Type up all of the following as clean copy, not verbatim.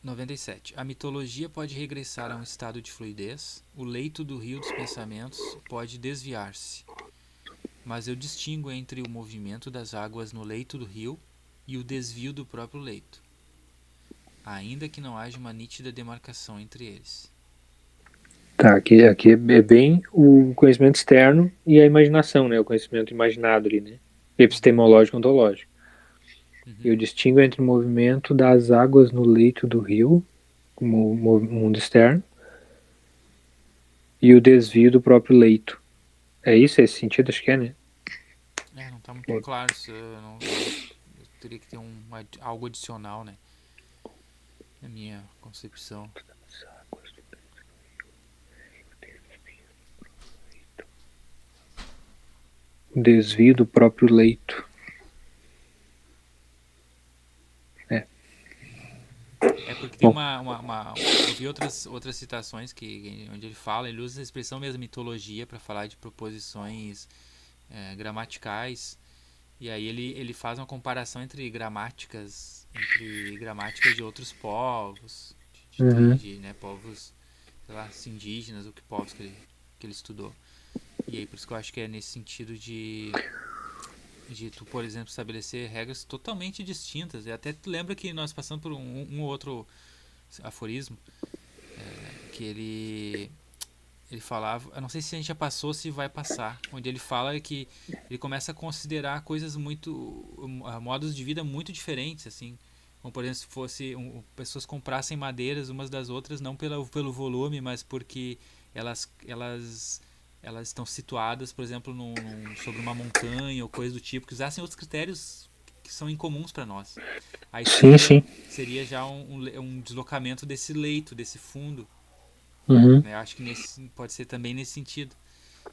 97. A mitologia pode regressar a um estado de fluidez, o leito do rio dos pensamentos pode desviar-se, mas eu distingo entre o movimento das águas no leito do rio e o desvio do próprio leito, ainda que não haja uma nítida demarcação entre eles. Tá, aqui é bem o conhecimento externo e a imaginação, né? O conhecimento imaginado ali, né? Uhum, Epistemológico e ontológico. Eu uhum. distingo entre o movimento das águas no leito do rio, como mundo externo, e o desvio do próprio leito. É isso? É esse sentido? Acho que é, né? Não está muito claro isso. Eu teria que ter algo adicional, né? Na minha concepção. O desvio do próprio leito. É. É porque tem Bom, eu vi outras citações onde ele fala, ele usa a expressão mesmo mitologia para falar de proposições gramaticais. E aí ele faz uma comparação entre gramáticas de outros povos, uhum. né, povos, sei lá, indígenas ou que povos que ele estudou. E aí por isso que eu acho que é nesse sentido de tu, por exemplo, estabelecer regras totalmente distintas. E até tu lembra que nós passamos por um outro aforismo que ele falava, eu não sei se a gente já passou, se vai passar, onde ele fala que ele começa a considerar coisas modos de vida muito diferentes, assim, como por exemplo se fosse pessoas comprassem madeiras umas das outras não pelo volume, mas porque elas elas estão situadas, por exemplo, sobre uma montanha ou coisa do tipo, que usassem outros critérios que são incomuns para nós. Aí Sim, sim. seria já um deslocamento desse leito, desse fundo, Uhum. né? Eu acho que pode ser também nesse sentido.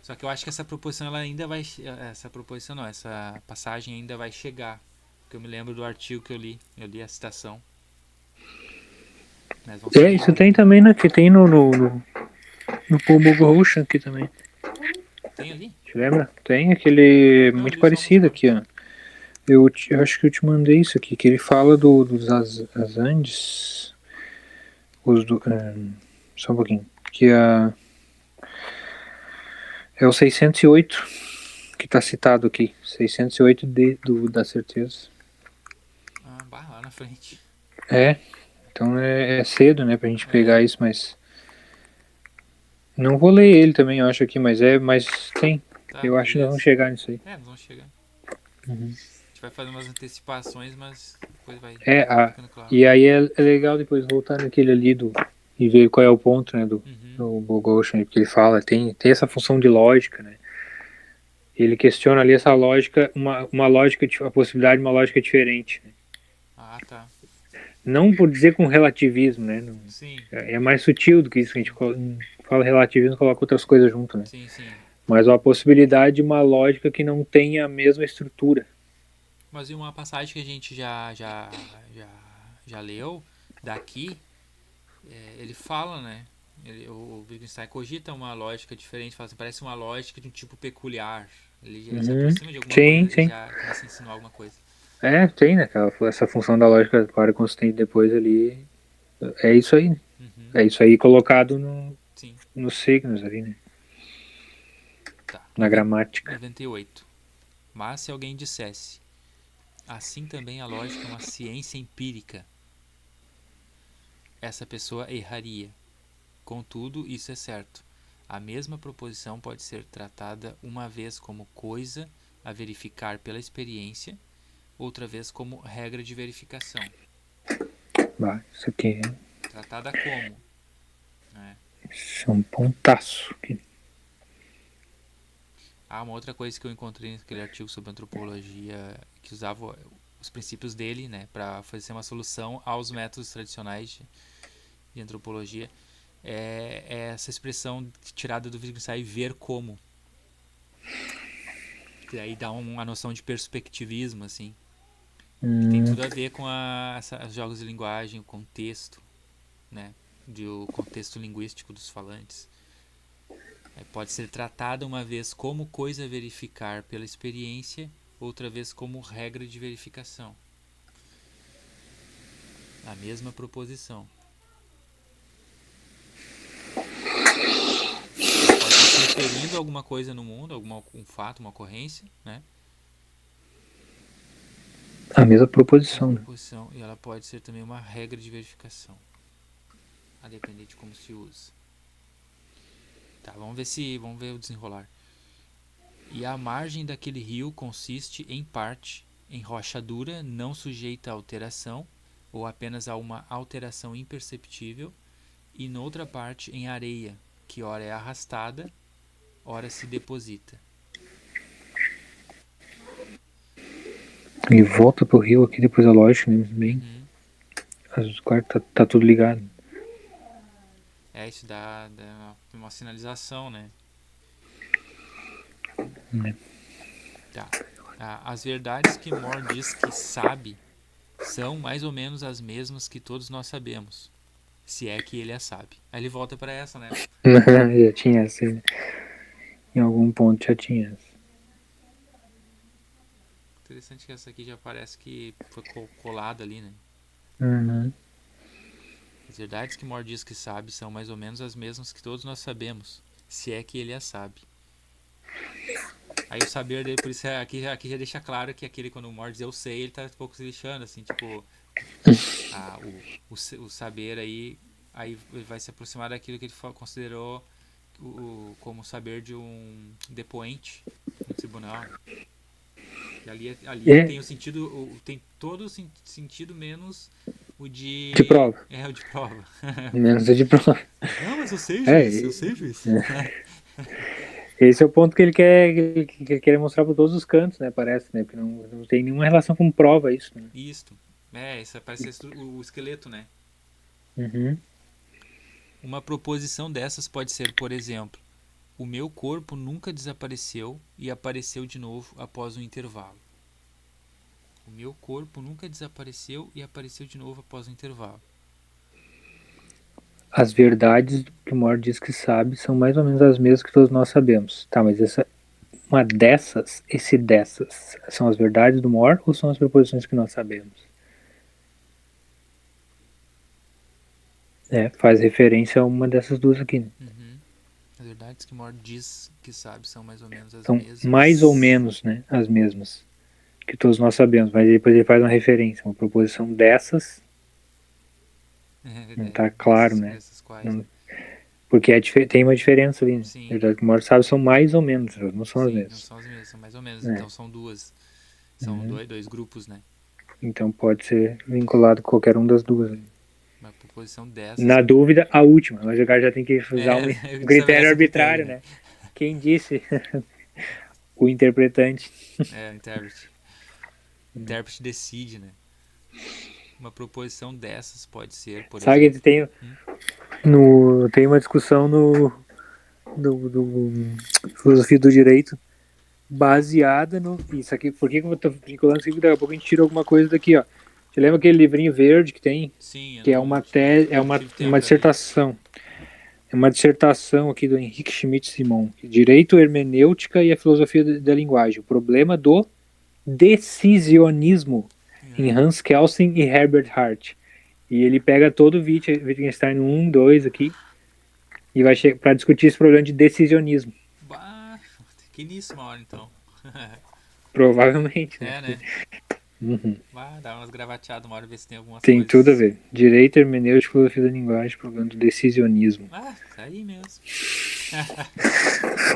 Só que eu acho que essa proposição ela ainda vai. Essa proposição não, essa passagem ainda vai chegar. Porque eu me lembro do artigo que eu li. Eu li a citação. Mas vão ser É, isso tem desenvolvidos. também, né? Que tem no Pombo Ocean aqui também. Tem ali? Te lembra? Tem aquele Não, eu muito li só algumas parecido aqui, partes. ó. Eu acho que eu te mandei isso aqui, que ele fala dos as Andes. Só um pouquinho. Que é o 608 que está citado aqui. 608 da certeza. Ah, bah, lá na frente. É, então é cedo, né, pra gente É, pegar isso, mas. Não vou ler ele também, eu acho aqui, mas tem. tá, Eu acho que nós vamos beleza. chegar nisso aí. Nós vamos chegar. A Uhum. gente vai fazer umas antecipações, mas depois É, ficando claro. e aí é legal depois voltar naquele ali e ver qual é o ponto, né, Uhum. do Bogosian, porque ele fala, tem essa função de lógica, né? Ele questiona ali essa lógica, uma lógica, a possibilidade de uma lógica diferente. Né? Ah, tá. Não por dizer com relativismo, né? Não, Sim, é mais sutil do que isso que a gente sim, fala relativismo, coloca outras coisas junto, né? sim, sim. Mas uma possibilidade de uma lógica que não tenha a mesma estrutura. Mas e uma passagem que a gente já leu daqui, ele fala, né? O Wittgenstein cogita uma lógica diferente, fala assim, parece uma lógica de um tipo peculiar. Ele se Uhum. aproxima de alguma coisa, Sim, ele sim. já começa a insinuar alguma coisa. É, tem, né? Essa função da lógica para consistente depois ali. É isso aí. Uhum, É isso aí colocado sim, nos signos ali, né? tá. Na gramática. 98. Mas se alguém dissesse, assim também a lógica é uma ciência empírica, essa pessoa erraria. Contudo, isso é certo. A mesma proposição pode ser tratada uma vez como coisa a verificar pela experiência, outra vez como regra de verificação. Bah, isso aqui Tratada como, né? é um pontaço. Aqui. Uma outra coisa que eu encontrei naquele artigo sobre antropologia que usava os princípios dele, né, para fazer uma solução aos métodos tradicionais de antropologia, é essa expressão tirada do Wittgenstein, ver como, que aí dá uma noção de perspectivismo, assim, que tem Hum, tudo a ver com os jogos de linguagem, o contexto, né, o contexto linguístico dos falantes. Pode ser tratada uma vez como coisa a verificar pela experiência, outra vez como regra de verificação. A mesma proposição. Pode estar se referindo a alguma coisa no mundo, um fato, uma ocorrência, né? A mesma Uma proposição, né? proposição. E ela pode ser também uma regra de verificação, a depender de como se usa. Tá, vamos ver o desenrolar. E a margem daquele rio consiste, em parte, em rocha dura, não sujeita a alteração, ou apenas a uma alteração imperceptível, e noutra parte em areia, que ora é arrastada, ora se deposita. Ele volta pro rio aqui depois da lógica, né? Bem, claro, tá tudo ligado. Isso dá uma sinalização, né? Tá. As verdades que Moore diz que sabe são mais ou menos as mesmas que todos nós sabemos, se é que ele a sabe. Aí ele volta para essa, né? Já tinha essa, né? Em algum ponto já tinha essa. Interessante que essa aqui já parece que foi colada ali, né? Uhum. As verdades que Moore diz que sabe são mais ou menos as mesmas que todos nós sabemos, se é que ele as sabe. Aí o saber dele, por isso aqui já deixa claro que aquele, quando o Moore diz eu sei, ele tá um pouco se lixando, assim, tipo, o saber aí vai se aproximar daquilo que ele considerou como saber de um depoente no tribunal. E ali tem o sentido, tem todo o sentido menos o de prova. o de prova. Menos o de prova. Não, mas eu sei, juiz, eu sei, juiz. Esse é o ponto que ele quer mostrar por todos os cantos, né? Parece, né? Porque não tem nenhuma relação com prova isso, né? Isto. Isso parece o esqueleto, né? Uhum. Uma proposição dessas pode ser, por exemplo, o meu corpo nunca desapareceu e apareceu de novo após um intervalo. O meu corpo nunca desapareceu e apareceu de novo após um intervalo. As verdades que o Moore diz que sabe são mais ou menos as mesmas que todos nós sabemos. Tá, mas uma dessas são as verdades do Moore ou são as proposições que nós sabemos? Faz referência a uma dessas duas aqui, né? As verdades que Moore diz que sabe são mais ou menos as São mesmas. mais ou menos, né, as mesmas que todos nós sabemos, mas depois ele faz uma referência, uma proposição dessas. Não tá claro, né? Dessas quais, não, né? Porque tem uma diferença ali, né? Sim. A verdade que o Moore sabe são mais ou menos, não são as mesmas. Não são as mesmas, são mais ou menos. Então são duas. São dois grupos, né? Então pode ser vinculado com qualquer um das duas. Né? Uma proposição dessas. Na dúvida, a última, mas o cara já tem que usar um critério arbitrário, né? Quem disse? O interpretante. O intérprete. O intérprete decide, né? Uma proposição dessas pode ser, por Sabe exemplo... tem uma discussão do filosofia do direito baseada no... Isso aqui, por que eu estou vinculando isso aqui? Daqui a pouco a gente tira alguma coisa daqui, ó. Você lembra aquele livrinho verde que tem? Sim, que é uma tese, uma dissertação. É uma dissertação aqui do Henrique Schmidt-Simon. Direito, hermenêutica e a filosofia da linguagem. O problema do decisionismo em Hans Kelsen e Herbert Hart. E ele pega todo o Wittgenstein 1, 2 aqui e vai para discutir esse problema de decisionismo. Bah, que nisso uma hora então. Provavelmente, né? Né? Uhum. Dá umas gravateadas uma hora, ver se tem algumas tem coisas. Tudo a ver. Direito, hermenêutica, filosofia da linguagem, problema do decisionismo. Tá aí mesmo.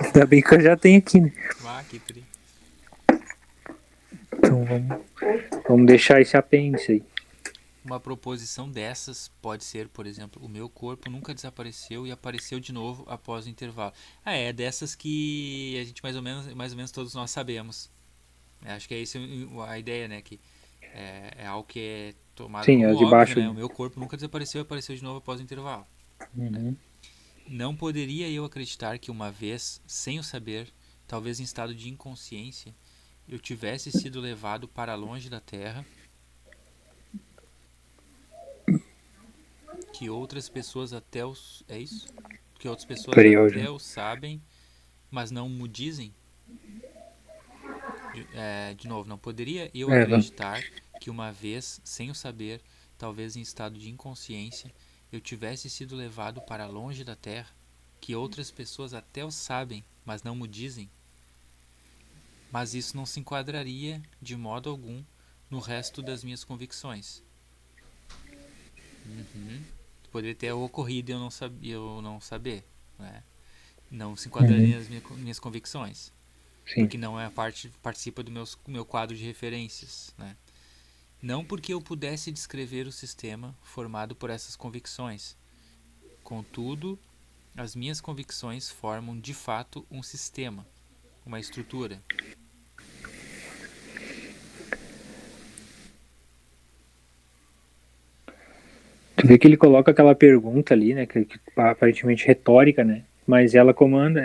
Ainda bem que eu já tenho aqui, né? Que tri. Então vamos deixar esse apêndice aí. Uma proposição dessas pode ser, por exemplo, o meu corpo nunca desapareceu e apareceu de novo após o intervalo. É dessas que a gente mais ou menos todos nós sabemos. Acho que é isso a ideia, né? Que é algo que é tomado como de óbvio, baixo, né? O meu corpo nunca desapareceu e apareceu de novo após o intervalo. Né? Não poderia eu acreditar que uma vez, sem o saber, talvez em estado de inconsciência, eu tivesse sido levado para longe da Terra, que outras pessoas até os... É isso? Que outras pessoas até o sabem, mas não o dizem? De novo, não poderia eu acreditar que uma vez, sem o saber, talvez em estado de inconsciência, eu tivesse sido levado para longe da Terra, que outras pessoas até o sabem, mas não o dizem, mas isso não se enquadraria de modo algum no resto das minhas convicções. Poderia ter ocorrido e eu não saber, né? Não se enquadraria nas minhas convicções, Sim. porque não é a participa do meu quadro de referências, né? Não porque eu pudesse descrever o sistema formado por essas convicções. Contudo, as minhas convicções formam de fato um sistema, uma estrutura. Tu vê que ele coloca aquela pergunta ali, né, que aparentemente retórica, né, mas ela comanda,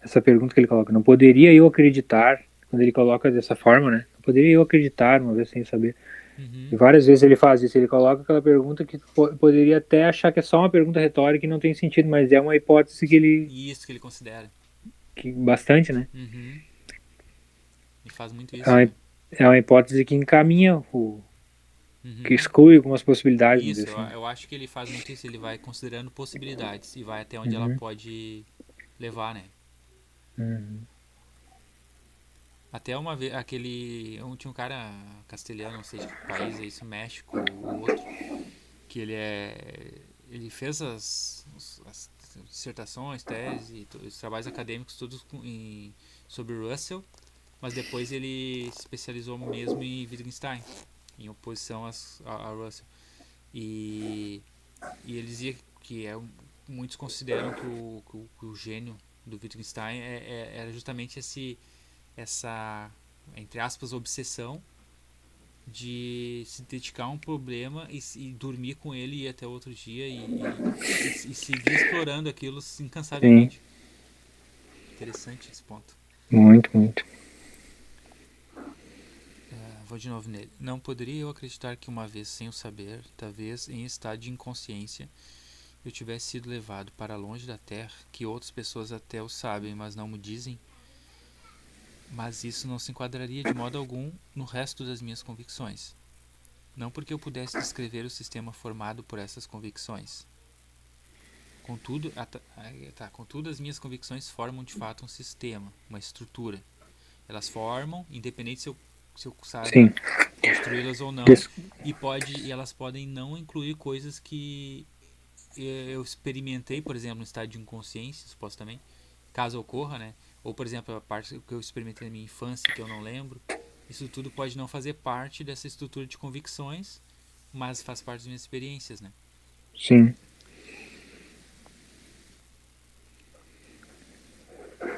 essa pergunta que ele coloca, não poderia eu acreditar, quando ele coloca dessa forma, né, não poderia eu acreditar, uma vez sem saber. E várias vezes ele faz isso, ele coloca aquela pergunta que poderia até achar que é só uma pergunta retórica e não tem sentido, mas é uma hipótese que ele... Isso que ele considera. Bastante, né? Ele faz muito É isso, uma, né? é uma hipótese que encaminha, que exclui algumas possibilidades, vamos Isso, dizer assim. eu acho que ele faz muito isso, ele vai considerando possibilidades e vai até onde ela pode levar, né? Até uma vez, tinha um cara castelhano, não sei de que país é isso, México ou outro, que ele fez as dissertações, teses, os trabalhos acadêmicos todos sobre Russell, mas depois ele se especializou mesmo em Wittgenstein, em oposição a Russell. E ele dizia que muitos consideram que o gênio do Wittgenstein era justamente essa, entre aspas, obsessão de se dedicar a um problema e dormir com ele e ir até outro dia e seguir explorando aquilo Sim, incansavelmente. Interessante esse ponto. muito, muito. Vou de novo nele. Não poderia eu acreditar que uma vez sem o saber, talvez em estado de inconsciência, eu tivesse sido levado para longe da Terra, que outras pessoas até o sabem, mas não me dizem? Mas isso não se enquadraria de modo algum no resto das minhas convicções. Não porque eu pudesse descrever o sistema formado por essas convicções. Contudo, contudo, as minhas convicções formam de fato um sistema, uma estrutura. Elas formam, independente se eu Sim. saiba construí-las ou não, e elas podem não incluir coisas que eu experimentei, por exemplo, no estado de inconsciência, supostamente, caso ocorra, né? Ou, por exemplo, a parte que eu experimentei na minha infância que eu não lembro. Isso tudo pode não fazer parte dessa estrutura de convicções, mas faz parte das minhas experiências, né? Sim.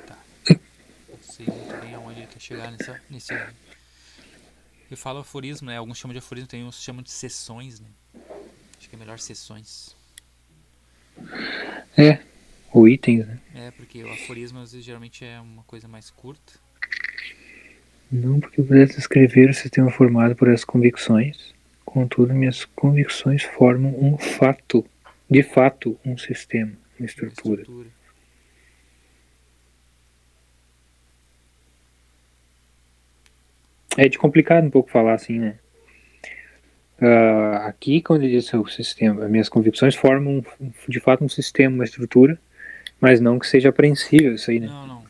Tá. Não sei muito bem aonde ele quer chegar nesse... Eu falo aforismo, né? Alguns chamam de aforismo, tem uns que chamam de sessões, né? Acho que é melhor sessões. Ou itens, né? Porque o aforismo às vezes geralmente é uma coisa mais curta. Não porque eu pudesse escrever o sistema formado por essas convicções. Contudo, minhas convicções formam um fato, de fato, um sistema, uma estrutura. É de complicado um pouco falar assim, né? Aqui, quando ele diz o sistema, minhas convicções formam de fato um sistema, uma estrutura, mas não que seja apreensível isso aí, né? Não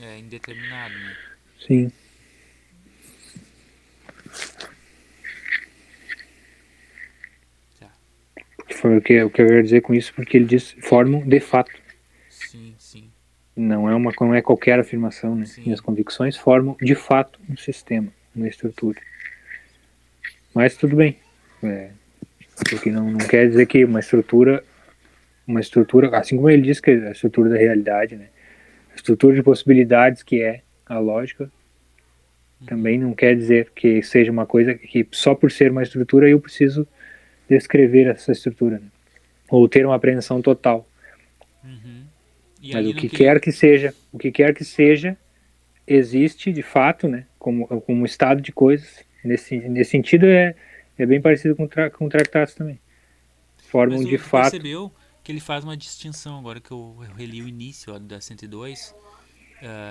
é indeterminado, né? Sim. Tá. Foi o que eu quero dizer com isso, porque ele diz formam de fato. Sim, sim. Não é qualquer afirmação, né? Sim. Minhas convicções formam de fato um sistema, uma estrutura. Mas tudo bem. Porque não quer dizer que uma estrutura, assim como ele diz que é a estrutura da realidade, né? A estrutura de possibilidades que é a lógica, também não quer dizer que seja uma coisa que só por ser uma estrutura eu preciso descrever essa estrutura, né? Ou ter uma apreensão total. Mas o que quer que seja, existe de fato, né? Como um estado de coisas. Nesse sentido é bem parecido com tratados também. Formam Mas de tu fato. percebeu que ele faz uma distinção, agora que eu reli o início da 102,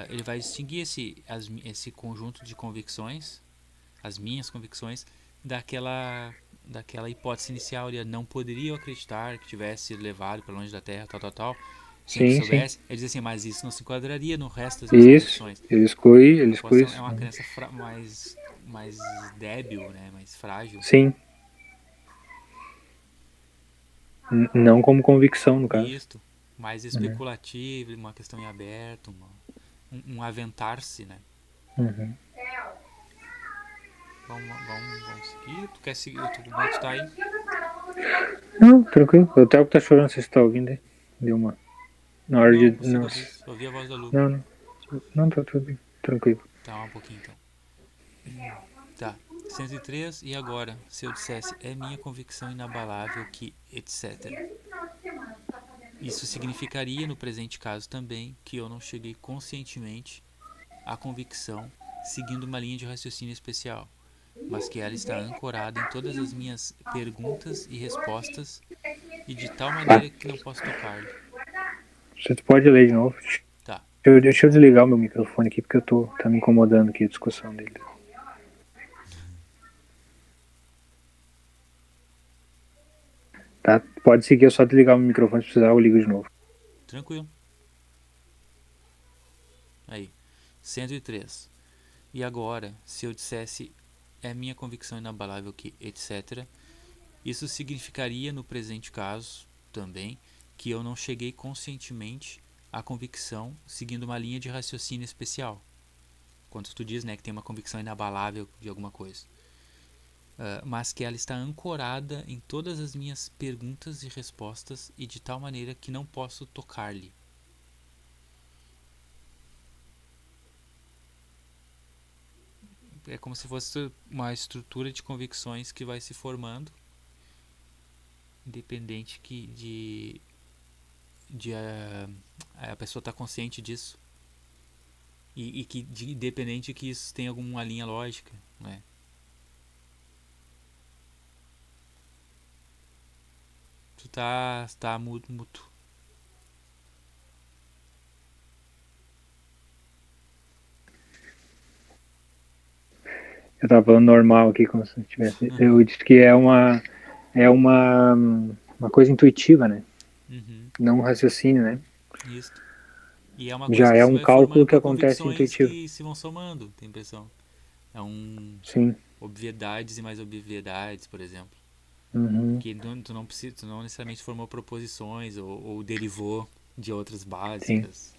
ele vai distinguir esse conjunto de convicções, as minhas convicções, daquela hipótese inicial ali, não poderia eu acreditar que tivesse sido levado para longe da Terra, tal, sem que eu Sim, sim. soubesse. Ele diz assim, mas isso não se enquadraria no resto das minhas Isso. convicções. Ele Pode exclui ser é isso. uma crença mais débil, né, mais frágil. Sim. Não como convicção, no caso. Isto, mais Uhum. especulativo, uma questão em aberto, um aventar-se, né? Uhum. Vamos seguir. Tu quer seguir? Como é que tu tá aí? Não, tranquilo. O Theo que tá chorando, se você tá ouvindo aí. Deu uma. Na hora Não, de. consigo ouvir. Nossa. Ouvi a voz da Lu. Não, não. Não, tá tudo bem. Tranquilo. Tá, um pouquinho então. Tá. 103, e agora? Se eu dissesse, é minha convicção inabalável que, etc. Isso significaria, no presente caso também, que eu não cheguei conscientemente à convicção seguindo uma linha de raciocínio especial, mas que ela está ancorada em todas as minhas perguntas e respostas e de tal Tá. maneira que não posso tocar-lhe. Você pode ler de novo. Tá. Deixa eu desligar o meu microfone aqui, porque tá me incomodando aqui a discussão dele. Tá? Pode seguir, é só desligar o microfone se precisar, eu ligo de novo. Tranquilo. Aí. 103. E agora, se eu dissesse, é minha convicção inabalável que, etc., isso significaria, no presente caso, também, que eu não cheguei conscientemente à convicção seguindo uma linha de raciocínio especial. Quando tu diz, né, que tem uma convicção inabalável de alguma coisa. Mas que ela está ancorada em todas as minhas perguntas e respostas e de tal maneira que não posso tocar-lhe. É como se fosse uma estrutura de convicções que vai se formando, independente de a pessoa estar consciente disso. E que independente que isso tenha alguma linha lógica, né? Tu tá mútuo. Eu tava falando normal aqui, como se tivesse. Eu disse que é uma coisa intuitiva, né? Uhum. Não um raciocínio, né? Isso. E é uma coisa Já que é se um vai cálculo formando que por acontece convicções intuitivo. que se vão somando, tem impressão. É Sim. obviedades e mais obviedades, por exemplo. Uhum. Que tu não necessariamente formou proposições ou derivou de outras Sim. básicas.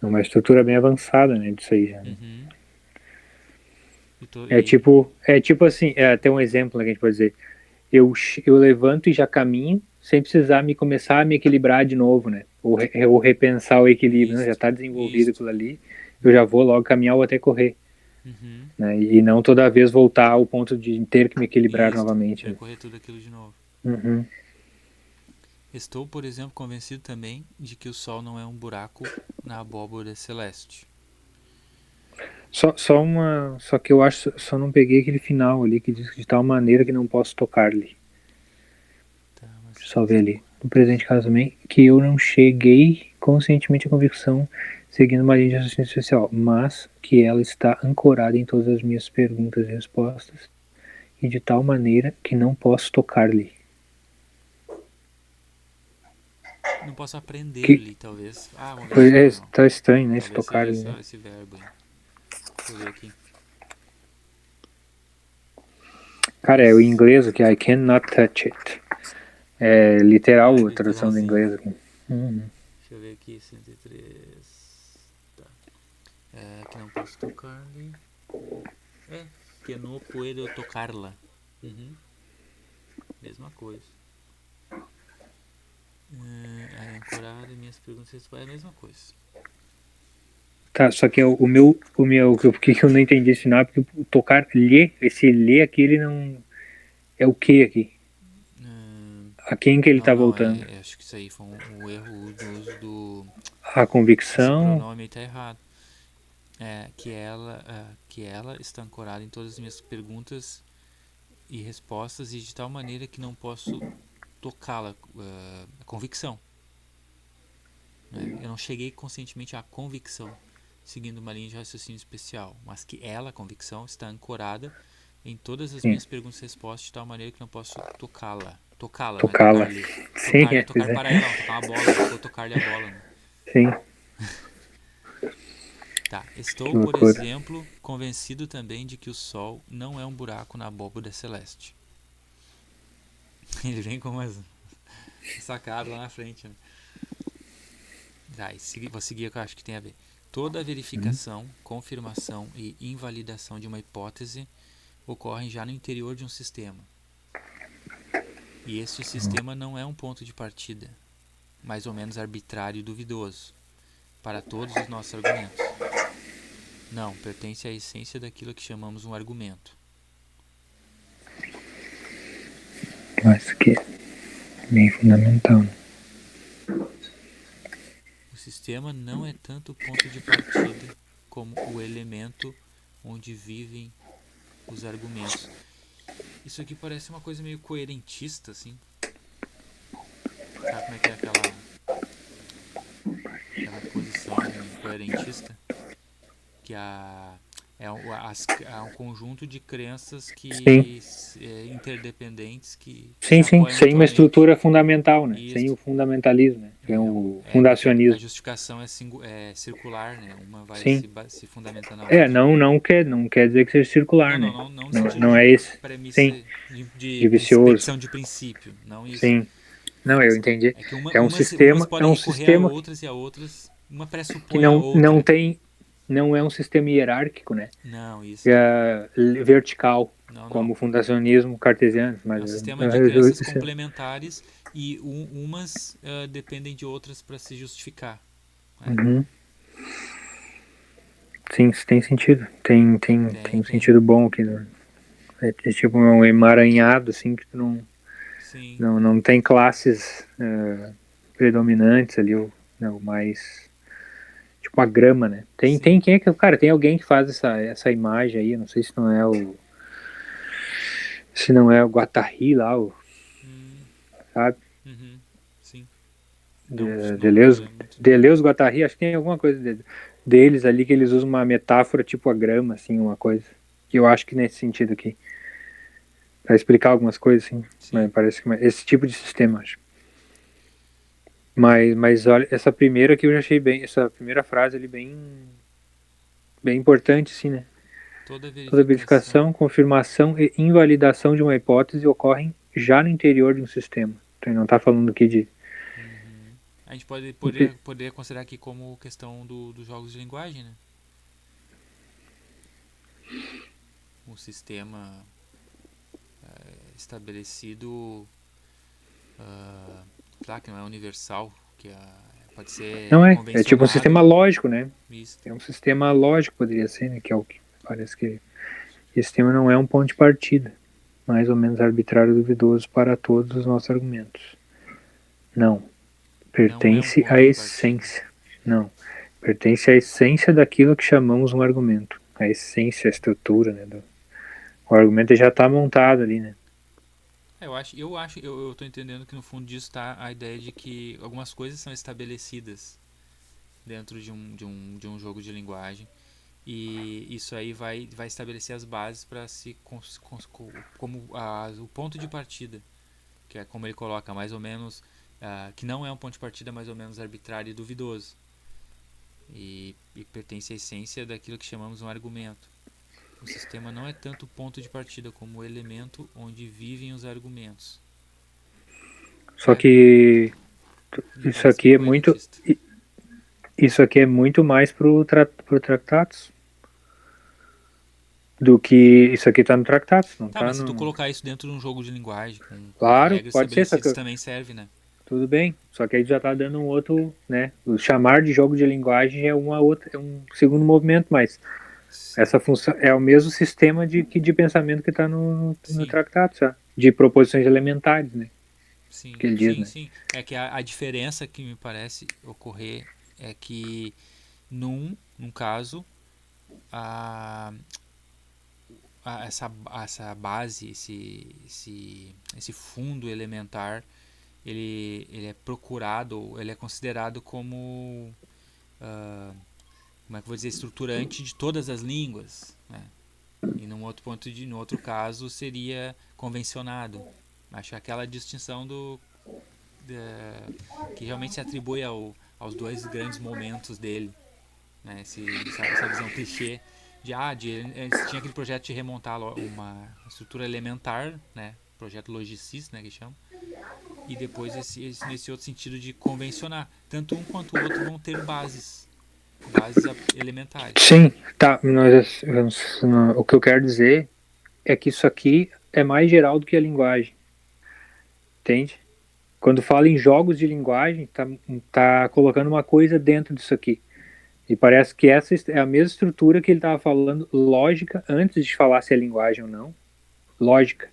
É uma estrutura bem avançada, né? Disso aí já. Né? Uhum. É tipo assim, tem um exemplo, né, que a gente pode dizer. Eu levanto e já caminho sem precisar começar a me equilibrar de novo, né? Ou repensar o equilíbrio, né? Já está desenvolvido Isto. aquilo ali, eu já vou logo caminhar ou até correr, Uhum. né? E não toda vez voltar ao ponto de ter que me equilibrar Isto. novamente, né? Percorrer tudo aquilo de novo. Uhum. Estou, por exemplo, convencido também de que o Sol não é um buraco na abóbora celeste. Só que eu acho, só não peguei aquele final ali que diz que de tal maneira que não posso tocar-lhe. Tá, mas Só ver ali. No presente caso também, que eu não cheguei conscientemente à convicção seguindo uma linha de raciocínio especial, mas que ela está ancorada em todas as minhas perguntas e respostas, e de tal maneira que não posso tocar-lhe. não posso Que aprender-lhe, talvez. Ah, vamos ver se. Não. tá estranho, né? Esse Talvez seja tocar-lhe, só né? esse verbo aí. Deixa eu ver aqui. Cara, é o inglês aqui, I cannot touch it. É literal Ah, a tradução do literalzinho. inglês aqui. Uhum. Deixa eu ver aqui, 103. Tá. Que não posso tocar-lhe. Que não puedo tocar-la. Uhum. Mesma coisa. Ancorado em minhas perguntas é a mesma coisa. Tá, só que por que eu não entendi esse final? Porque o tocar lhe, esse lhe aqui, ele não. É o que aqui? A quem que ele tá Não, voltando? acho que isso aí foi um erro do uso do. A Esse convicção? pronome aí tá errado. Que ela está ancorada em todas as minhas perguntas e respostas e de tal maneira que não posso tocá-la. A convicção. Né? Eu não cheguei conscientemente à convicção, seguindo uma linha de raciocínio especial, mas que ela, a convicção, está ancorada em todas as Sim. minhas perguntas e respostas de tal maneira que não posso tocá-la. Tocá-la, não é Tocá-la. tocar-lhe. Sim, Tocar é pois tocar é. para ela, não, tocar uma bola, não vou tocar-lhe a bola, né? Sim, Tá, que estou, por loucura. exemplo, convencido também de que o Sol não é um buraco na abóbora celeste. Ele vem com umas sacadas lá na frente, né? Tá, vou seguir o que eu acho que tem a ver. Toda verificação, confirmação e invalidação de uma hipótese ocorrem já no interior de um sistema. E este sistema não é um ponto de partida, mais ou menos arbitrário e duvidoso, para todos os nossos argumentos. Não, pertence à essência daquilo que chamamos um argumento. Mas que é bem fundamental, né? O sistema não é tanto o ponto de partida como o elemento onde vivem os argumentos. Isso aqui parece uma coisa meio coerentista, assim. Sabe como é que é aquela posição coerentista? Que é um conjunto de crenças Sim, interdependentes que se sim, sim, apoiam sem uma mutuamente. estrutura fundamental, né? E Sem o fundamentalismo, né? Sem o como é que é? A fundacionismo. justificação é circular, né? Uma vai Sim. se fundamentar na É, outra. não quer dizer que seja circular, né? Não no Não, sentido não de é esse. premissa Sim, de de vicioso. petição de princípio, não isso. Sim. Não, eu entendi. É que umas É podem um recorrer a sistema outras e a outras, uma que pressupõe a não outra. tem, não é um sistema hierárquico, né? Não, isso. É vertical, Não. como o fundacionismo cartesiano. É Mas um sistema de crenças complementares e umas dependem de outras para se justificar. Né? uhum. Sim, isso tem sentido. Tem um Tem. sentido bom aqui. Né? É tipo um emaranhado, assim, que tu Sim. não tem classes predominantes ali, o mais. Tipo a grama, né? Sim. Quem é que. Cara, tem alguém que faz essa imagem aí, eu não sei se não é o. Se não é o Guattari lá, Hum, sabe? uhum, sim. Não Deleuze, lembro muito. Deleuze, Guattari, acho que tem alguma coisa deles ali que eles usam uma metáfora tipo a grama, assim, uma coisa. Que eu acho que nesse sentido aqui. Pra explicar algumas coisas, assim. Mas Sim. parece que esse tipo de sistema, acho. Mas olha, essa primeira que eu já achei bem, essa primeira frase ali bem importante, assim, né? Toda Toda verificação. verificação, confirmação e invalidação de uma hipótese ocorrem já no interior de um sistema. Então, ele não está falando aqui de. Uhum. A gente poderia considerar aqui como questão dos jogos de linguagem, né? Um sistema estabelecido, claro que não é universal, que pode Não ser é tipo um sistema convencionado. lógico, né? Isso. É um sistema lógico, poderia ser, né? Que é o que parece que esse sistema não é um ponto de partida, mais ou menos arbitrário e duvidoso para todos os nossos argumentos. Não. Não é um Pertence à ponto de partida. essência. Não. Pertence à essência daquilo que chamamos um argumento. A essência, a estrutura, né? O argumento já está montado ali, né? Eu tô entendendo que no fundo disso está a ideia de que algumas coisas são estabelecidas dentro de um jogo de linguagem e isso aí vai estabelecer as bases para como o ponto de partida, que é como ele coloca, mais ou menos, que não é um ponto de partida mais ou menos arbitrário e duvidoso e pertence à essência daquilo que chamamos um argumento. O sistema não é tanto o ponto de partida como o elemento onde vivem os argumentos. Só que Me isso parece aqui meio é muito. coerentista. Isso aqui é muito mais pro Tractatus do que. Isso aqui tá no Tractatus, não Tá, tá mas se tu no. colocar isso dentro de um jogo de linguagem com Claro, regras pode ser, só estabelecidas que também serve, né? tudo bem. Só que aí já tá dando um outro, né? O chamar de jogo de linguagem é uma outra, é um segundo movimento, mas Sim, essa função é o mesmo sistema de pensamento que está no sim, Tractatus, já, de proposições elementares, né? sim, Que ele diz, sim, né? sim. É que a diferença que me parece ocorrer é que num caso a, essa base, esse fundo elementar, ele é procurado, ele é considerado como, como é que eu vou dizer, estruturante de todas as línguas, né? E no outro caso seria convencionado. Acho que aquela distinção que realmente se atribui aos dois grandes momentos dele, né? Essa visão clichê de tinha aquele projeto de remontar uma estrutura elementar, né? Projeto Logicis, né, que chama. E depois nesse outro sentido de convencionar. Tanto um quanto o outro vão ter bases elementares. Sim, tá. O que eu quero dizer é que isso aqui é mais geral do que a linguagem, entende? Quando fala em jogos de linguagem, tá colocando uma coisa dentro disso aqui. E parece que essa é a mesma estrutura que ele estava falando, lógica, antes de falar se é linguagem ou não. Lógica,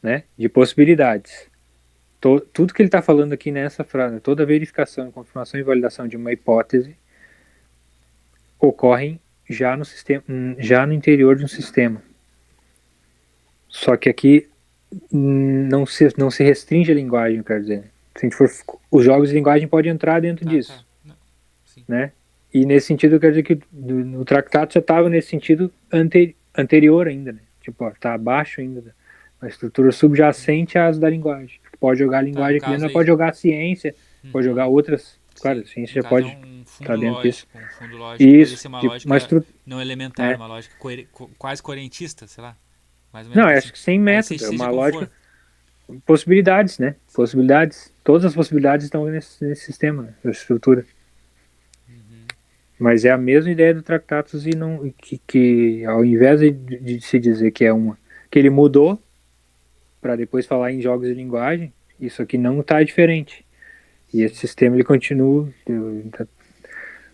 né? De possibilidades. Tudo que ele está falando aqui nessa frase, toda verificação, confirmação e validação de uma hipótese ocorrem já no sistema, já no interior de um sistema. Só que aqui não se restringe a linguagem, eu quero dizer. Se a gente for, os jogos de linguagem podem entrar dentro disso, Não, sim. né? E nesse sentido, eu quero dizer que no tratado já estava nesse sentido anterior ainda, né? Tipo, tá abaixo ainda da uma estrutura subjacente às da linguagem. Pode jogar a Tá, no linguagem aqui dentro, caso mas aí. pode jogar a ciência, pode jogar outras. Claro, a Sim, ciência no já caso é pode um fundo estar dentro disso. lógico, um fundo lógico. Em vez de Isso, ser uma tipo, uma lógica estrutura. não elementar, É. uma lógica quase coerentista, sei lá. Mais ou Não, menos eu assim. acho que sem Aí método, é seja uma como lógica. for. Possibilidades, né? Sim. Possibilidades. Todas as possibilidades estão nesse sistema, né? Nessa estrutura. Uhum. Mas é a mesma ideia do Tractatus e não que ao invés de se dizer que é uma que ele mudou para depois falar em jogos de linguagem, isso aqui não está diferente. E esse sistema ele continua. Eu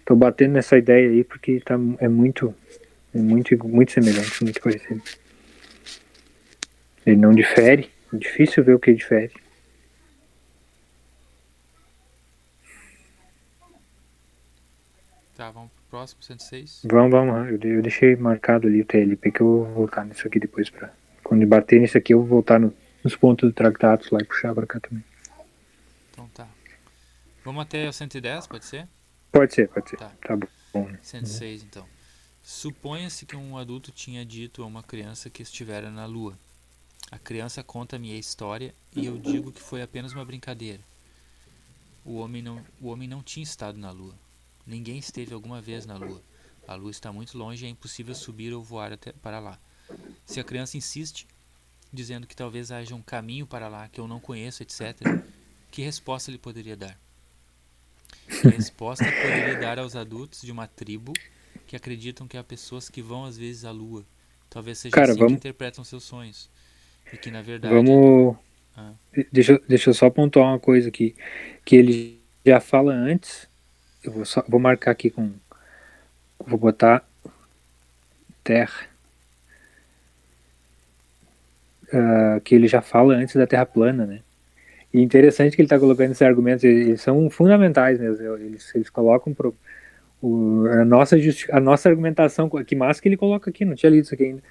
tô batendo nessa ideia aí porque muito semelhante, muito parecido. Ele não difere. É difícil ver o que difere. Tá, vamos pro próximo, 106. Vamos. Eu deixei marcado ali o TLP que eu vou voltar nisso aqui depois para quando bater nisso aqui eu vou voltar nos pontos do Tractatus lá e puxar para cá também. Então tá. Vamos até o 110, pode ser? Pode ser. Tá. Tá bom. 106 então. Suponha-se que um adulto tinha dito a uma criança que estivera na lua. A criança conta-me a história e eu digo que foi apenas uma brincadeira. O homem não tinha estado na lua. Ninguém esteve alguma vez na lua. A lua está muito longe e é impossível subir ou voar até para lá. Se a criança insiste, dizendo que talvez haja um caminho para lá que eu não conheço, etc., que resposta ele poderia dar? Que resposta poderia dar aos adultos de uma tribo que acreditam que há pessoas que vão às vezes à lua? Talvez seja Cara, assim que interpretam seus sonhos. E que na verdade. vamos. Ah, Deixa eu só pontuar uma coisa aqui. Que ele já fala antes. Vou marcar aqui com. Vou botar terra. Que ele já fala antes da Terra plana, né? E interessante que ele está colocando esses argumentos, eles são fundamentais mesmo. Eles colocam a nossa argumentação. Que massa que ele coloca aqui, não tinha lido isso aqui ainda.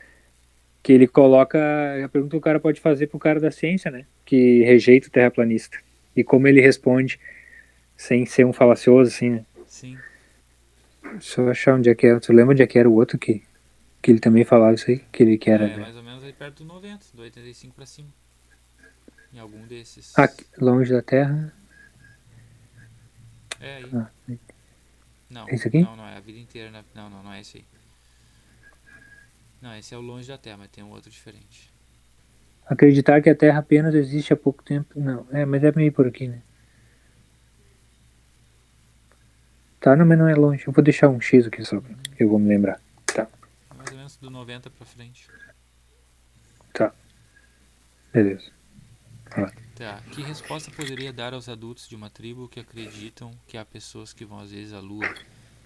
Que ele coloca a pergunta que o cara pode fazer pro cara da ciência, né? Que rejeita o terraplanista. E como ele responde sem ser um falacioso, assim, né? sim. Deixa eu achar onde é que é. Tu lembra onde é que era o outro que ele também falava isso aí? Que era. É mais ou menos aí perto do 90, do 85 para cima. Em algum Aqui, desses. longe da Terra. É aí. Ah, Não, é isso aqui? não é a vida inteira. Não é esse aí. Não, esse é o longe da Terra, mas tem um outro diferente. Acreditar que a Terra apenas existe há pouco tempo. Não, mas é meio por aqui, né? Tá, não, mas não é longe. Eu vou deixar um X aqui só. Eu vou me lembrar. Tá, É mais ou menos do 90 pra frente. tá. Beleza. Tá, que resposta poderia dar aos adultos de uma tribo que acreditam que há pessoas que vão às vezes à lua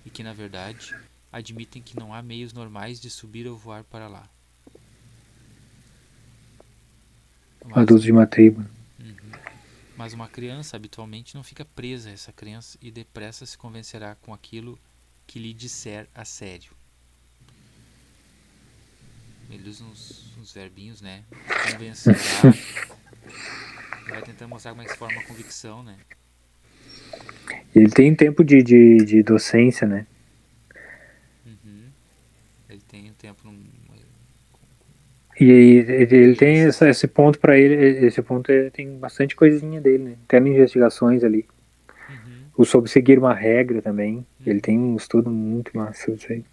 e que, na verdade, admitem que não há meios normais de subir ou voar para lá? Mas, Adultos de uma tribo. mas uma criança habitualmente não fica presa a essa crença e depressa se convencerá com aquilo que lhe disser a sério. Ele usa uns verbinhos, né? Convencerá. Vai tentando mostrar como é que se forma a convicção, né? Ele tem tempo de docência, né? Ele tem um tempo E ele tem esse ponto pra ele, esse ponto tem bastante coisinha dele, né? Até investigações ali. Uhum, O sobre seguir uma regra também. Ele tem uhum. um estudo muito massa disso aí.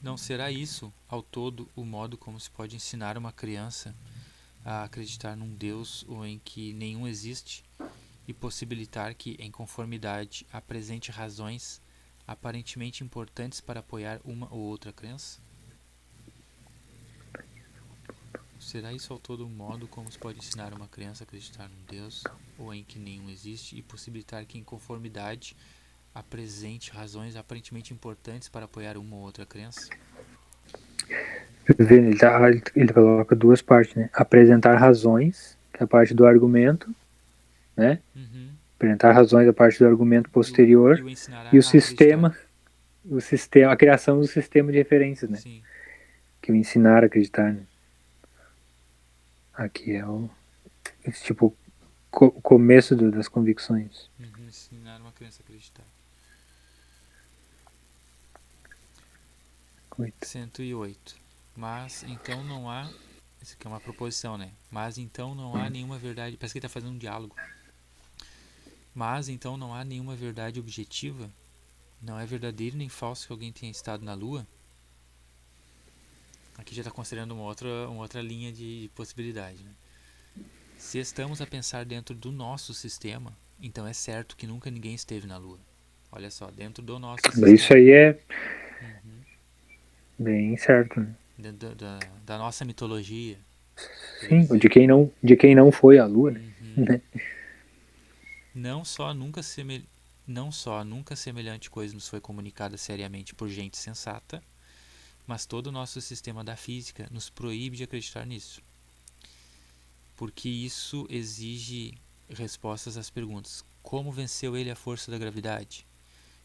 Não será isso, ao todo, o modo como se pode ensinar uma criança a acreditar num Deus ou em que nenhum existe e possibilitar que, em conformidade, apresente razões aparentemente importantes para apoiar uma ou outra crença? Será isso ao todo um modo como se pode ensinar uma criança a acreditar num Deus ou em que nenhum existe e possibilitar que, em conformidade, apresente razões aparentemente importantes para apoiar uma ou outra crença? Ele coloca duas partes, né? Apresentar razões, que é a parte do argumento, né? Uhum. Apresentar razões a parte do argumento E posterior o ensinar e a acreditar. o sistema, a criação do sistema de referências, né? Sim. Que o ensinar a acreditar, né? Aqui é o tipo começo das convicções. Uhum. Ensinar uma criança a acreditar. 108. Mas então não há. Isso aqui é uma proposição, né? Mas então não há nenhuma verdade. Parece que ele está fazendo um diálogo. Mas então não há nenhuma verdade objetiva? Não é verdadeiro nem falso que alguém tenha estado na Lua? Aqui já está considerando uma outra linha de possibilidade, né? Se estamos a pensar dentro do nosso sistema, então é certo que nunca ninguém esteve na Lua. Olha só, dentro do nosso Isso sistema. aí é Uhum. bem certo, né? Dentro da nossa mitologia, Sim, podemos dizer, né? de quem não foi à Lua, Uhum. né? Não só nunca não só nunca semelhante coisa nos foi comunicada seriamente por gente sensata, mas todo o nosso sistema da física nos proíbe de acreditar nisso, porque isso exige respostas às perguntas: como venceu ele a força da gravidade?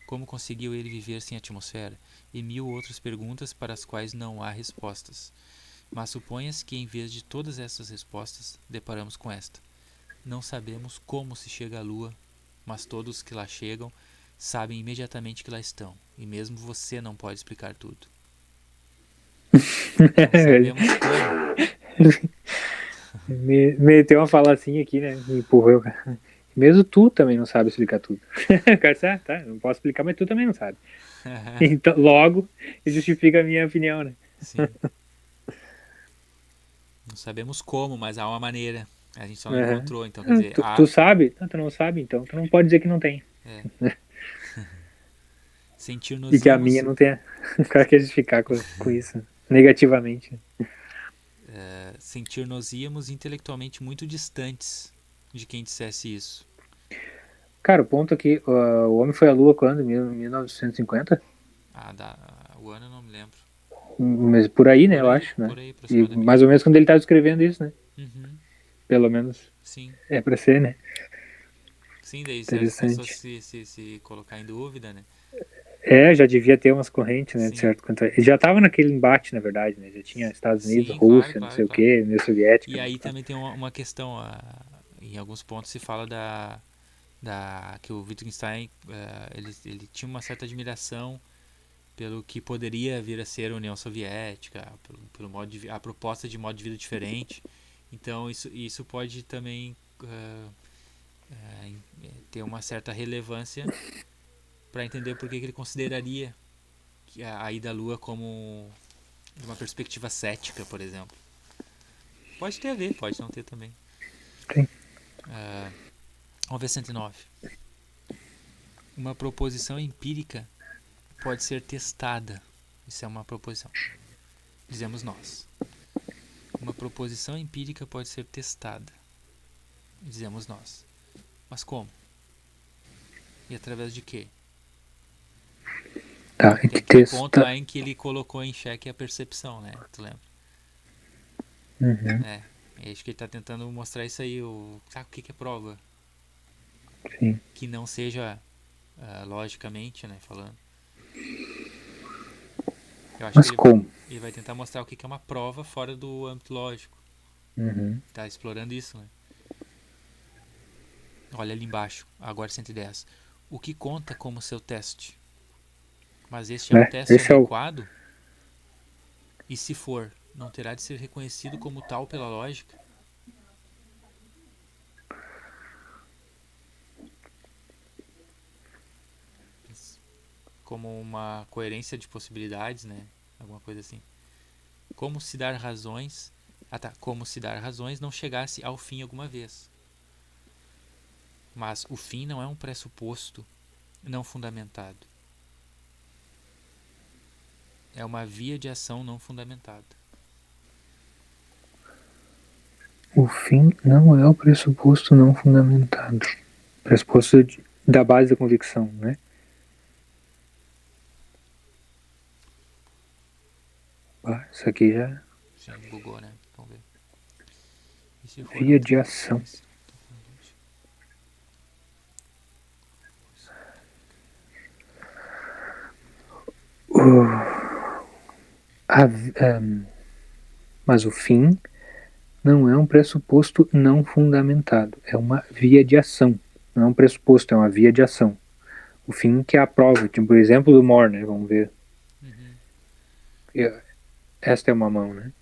Como conseguiu ele viver sem atmosfera? E mil outras perguntas para as quais não há respostas. Mas suponha-se que em vez de todas essas respostas, deparamos com esta: não sabemos como se chega à Lua, mas todos que lá chegam sabem imediatamente que lá estão, e mesmo você não pode explicar tudo. Não sabemos como. Meteu uma falacinha aqui, né? Me empurrou. Mesmo tu também não sabe explicar tudo. Cara, tá, não posso explicar, mas tu também não sabe. Então, logo, justifica a minha opinião, né? Sim. Não sabemos como, mas há uma maneira. A gente só não Uhum. encontrou, então quer dizer, Tu sabe? Não, tu não sabe, então. Tu não pode dizer que não tem. é, E que a minha sentir-nos-íamos não tem. O cara quer justificar com isso. Negativamente. sentir-nos-íamos intelectualmente muito distantes de quem dissesse isso. Cara, o ponto aqui, o homem foi à Lua quando? 1950? O ano eu não me lembro. Mas por aí, né, eu acho, né? Por aí E mais aproximadamente. ou menos quando ele tá descrevendo isso, né? Uhum, Pelo menos sim. é pra ser, né? Sim, daí certas pessoas Interessante. se colocar em dúvida, né? É, já devia ter umas correntes, né, de Sim. certo quanto. Ele já tava naquele embate, na verdade, né? Já tinha Estados Unidos, Sim, claro, Rússia, não claro, sei o claro. quê, União Soviética, E né? aí também tem uma questão, em alguns pontos se fala que o Wittgenstein, ele tinha uma certa admiração pelo que poderia vir a ser a União Soviética, pelo a proposta de modo de vida diferente. Então isso pode também ter uma certa relevância para entender por que ele consideraria a ida à Lua como de uma perspectiva cética, por exemplo. Pode ter a ver, pode não ter também. Sim. Vamos ver 109. Uma proposição empírica pode ser testada. Isso é uma proposição. Dizemos nós. Uma proposição empírica pode ser testada. Dizemos nós. Mas como? E através de quê? Tá, Porque e que tem um ponto testa. lá em que ele colocou em xeque a percepção, né? Tu lembra? Uhum, É. E acho que ele está tentando mostrar isso aí. Sabe o que é prova? sim. Que não seja logicamente, né? Falando. Eu acho que Mas como? ele vai tentar mostrar o que é uma prova fora do âmbito lógico. Uhum. Tá explorando isso, né? Olha ali embaixo, agora 110. O que conta como seu teste? Mas este é um Né? teste Esse é o. adequado? E se for? não terá de ser reconhecido como tal pela lógica? Como uma coerência de possibilidades, né? Alguma coisa assim. Como se dar razões... Ah tá, como se dar razões não chegasse ao fim alguma vez. Mas o fim não é um pressuposto não fundamentado. É uma via de ação não fundamentada. O fim não é o pressuposto não fundamentado. Pressuposto da base da convicção, né? Ah, isso aqui já Sim, bugou, né? Vamos ver. E se for via de ação. A, mas o fim não é um pressuposto não fundamentado. É uma via de ação. Não é um pressuposto, é uma via de ação. O fim que é a prova. Tipo, o exemplo do Moore, né? Vamos ver. Esta é uma mão, né?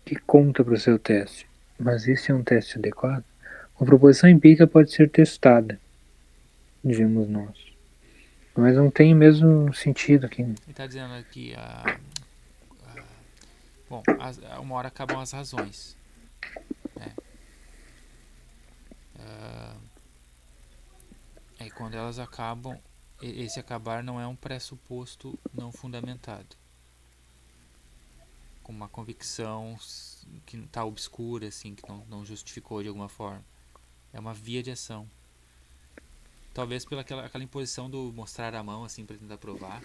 Que conta para o seu teste. Mas esse é um teste adequado? Uma proposição empírica pode ser testada, dizemos nós. Mas não tem o mesmo sentido aqui. Ele está dizendo aqui bom, uma hora acabam as razões, né? Aí quando elas acabam, esse acabar não é um pressuposto não fundamentado, com uma convicção que está obscura, assim, que não justificou de alguma forma. É uma via de ação. Talvez pela aquela imposição do mostrar a mão, assim, para tentar provar.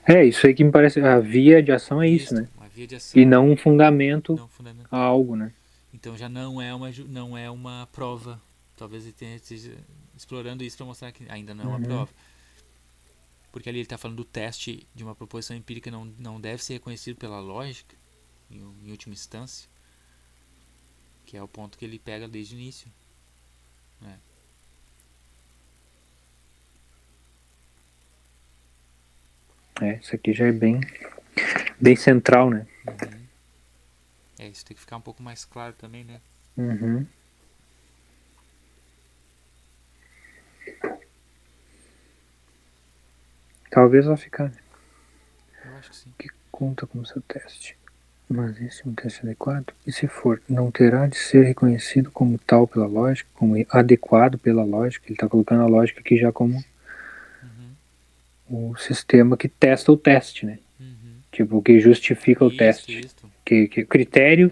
É, isso aí que me parece. A via de ação é isso, né? Uma via de ação. E não um fundamento não a algo, né? Então já não é uma prova. Talvez ele esteja explorando isso para mostrar que ainda não é uma prova. Porque ali ele está falando do teste de uma proposição empírica não deve ser reconhecido pela lógica, em última instância, que é o ponto que ele pega desde o início, né? Isso aqui já é bem central, né? Isso tem que ficar um pouco mais claro também, né? Talvez vá ficar. Eu acho que sim. Que conta como seu teste. Mas esse é um teste adequado? E se for, não terá de ser reconhecido como tal pela lógica, como adequado pela lógica? Ele está colocando a lógica aqui já como o sistema que testa o teste, né? Tipo, que justifica o teste. Que critério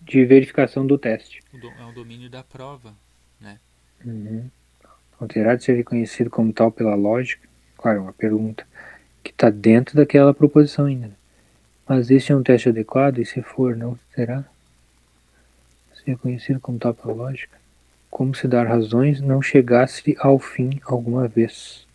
de verificação do teste. É um domínio da prova, né? Não terá de ser reconhecido como tal pela lógica? Claro, é uma pergunta que está dentro daquela proposição ainda. Mas este é um teste adequado? E se for, não terá de ser reconhecido como tal pela lógica? Como se dar razões não chegasse ao fim alguma vez?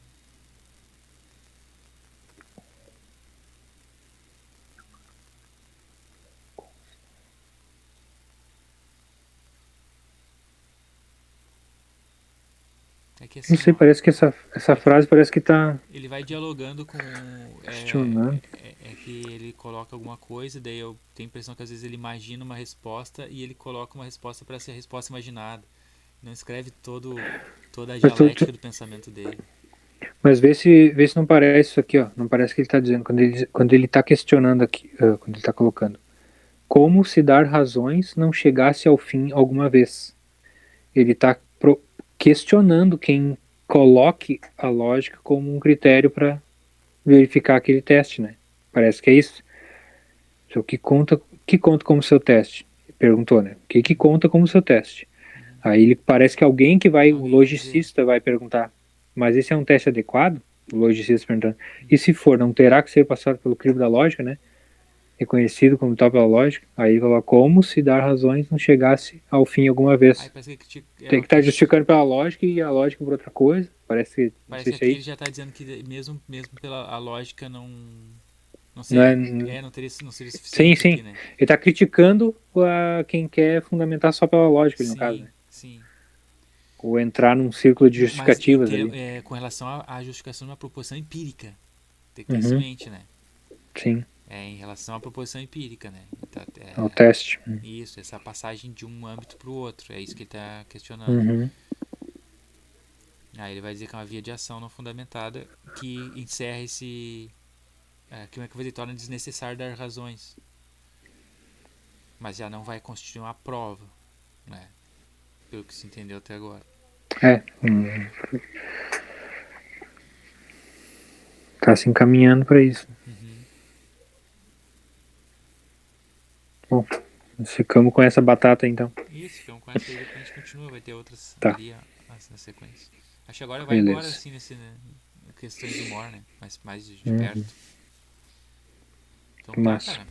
É que assim, não sei, parece que essa frase parece que está... Ele vai dialogando com... questionando. É que ele coloca alguma coisa, daí eu tenho a impressão que às vezes ele imagina uma resposta e ele coloca uma resposta para ser a resposta imaginada. Não escreve toda a dialética do pensamento dele. Mas vê se não parece isso aqui, ó. Não parece que ele está dizendo, quando ele está questionando aqui, quando ele está colocando. Como se dar razões não chegasse ao fim alguma vez? Ele está questionando quem coloque a lógica como um critério para verificar aquele teste, né? Parece que é isso. O que conta como seu teste? Perguntou, né? O que conta como seu teste? Aí ele parece que o logicista vai perguntar, mas esse é um teste adequado? O logicista perguntando. E se for, não terá que ser passado pelo crivo da lógica, né? Reconhecido como tal pela lógica. Aí ele coloca como se dar razões não chegasse ao fim alguma vez. Tem que estar justificando pela lógica e a lógica por outra coisa. Parece que aqui ele já está dizendo que mesmo pela a lógica não seria suficiente. Sim. Aqui, né? Ele está criticando quem quer fundamentar só pela lógica, no caso, né? Sim. Ou entrar num círculo de justificativas ali. Com relação à justificação de uma proposição empírica. Tem que ter isso em mente, né? Sim. em relação à proposição empírica, né? Então, ao teste. isso, essa passagem de um âmbito para o outro, é isso que ele está questionando. Uhum. Aí ele vai dizer que é uma via de ação não fundamentada que encerra esse... que como é que eu vou dizer? Torna desnecessário dar razões. Mas já não vai constituir uma prova, né? Pelo que se entendeu até agora. Tá se encaminhando para isso. Uhum. Bom, nós ficamos com essa batata então. Isso, ficamos com essa aí, depois a gente continua, vai ter outras Tá. ali na sequência. Acho que agora vai Beleza. embora assim nesse, né, questões de humor, né? Mais de Uhum. perto. Então tá, Massa. cara.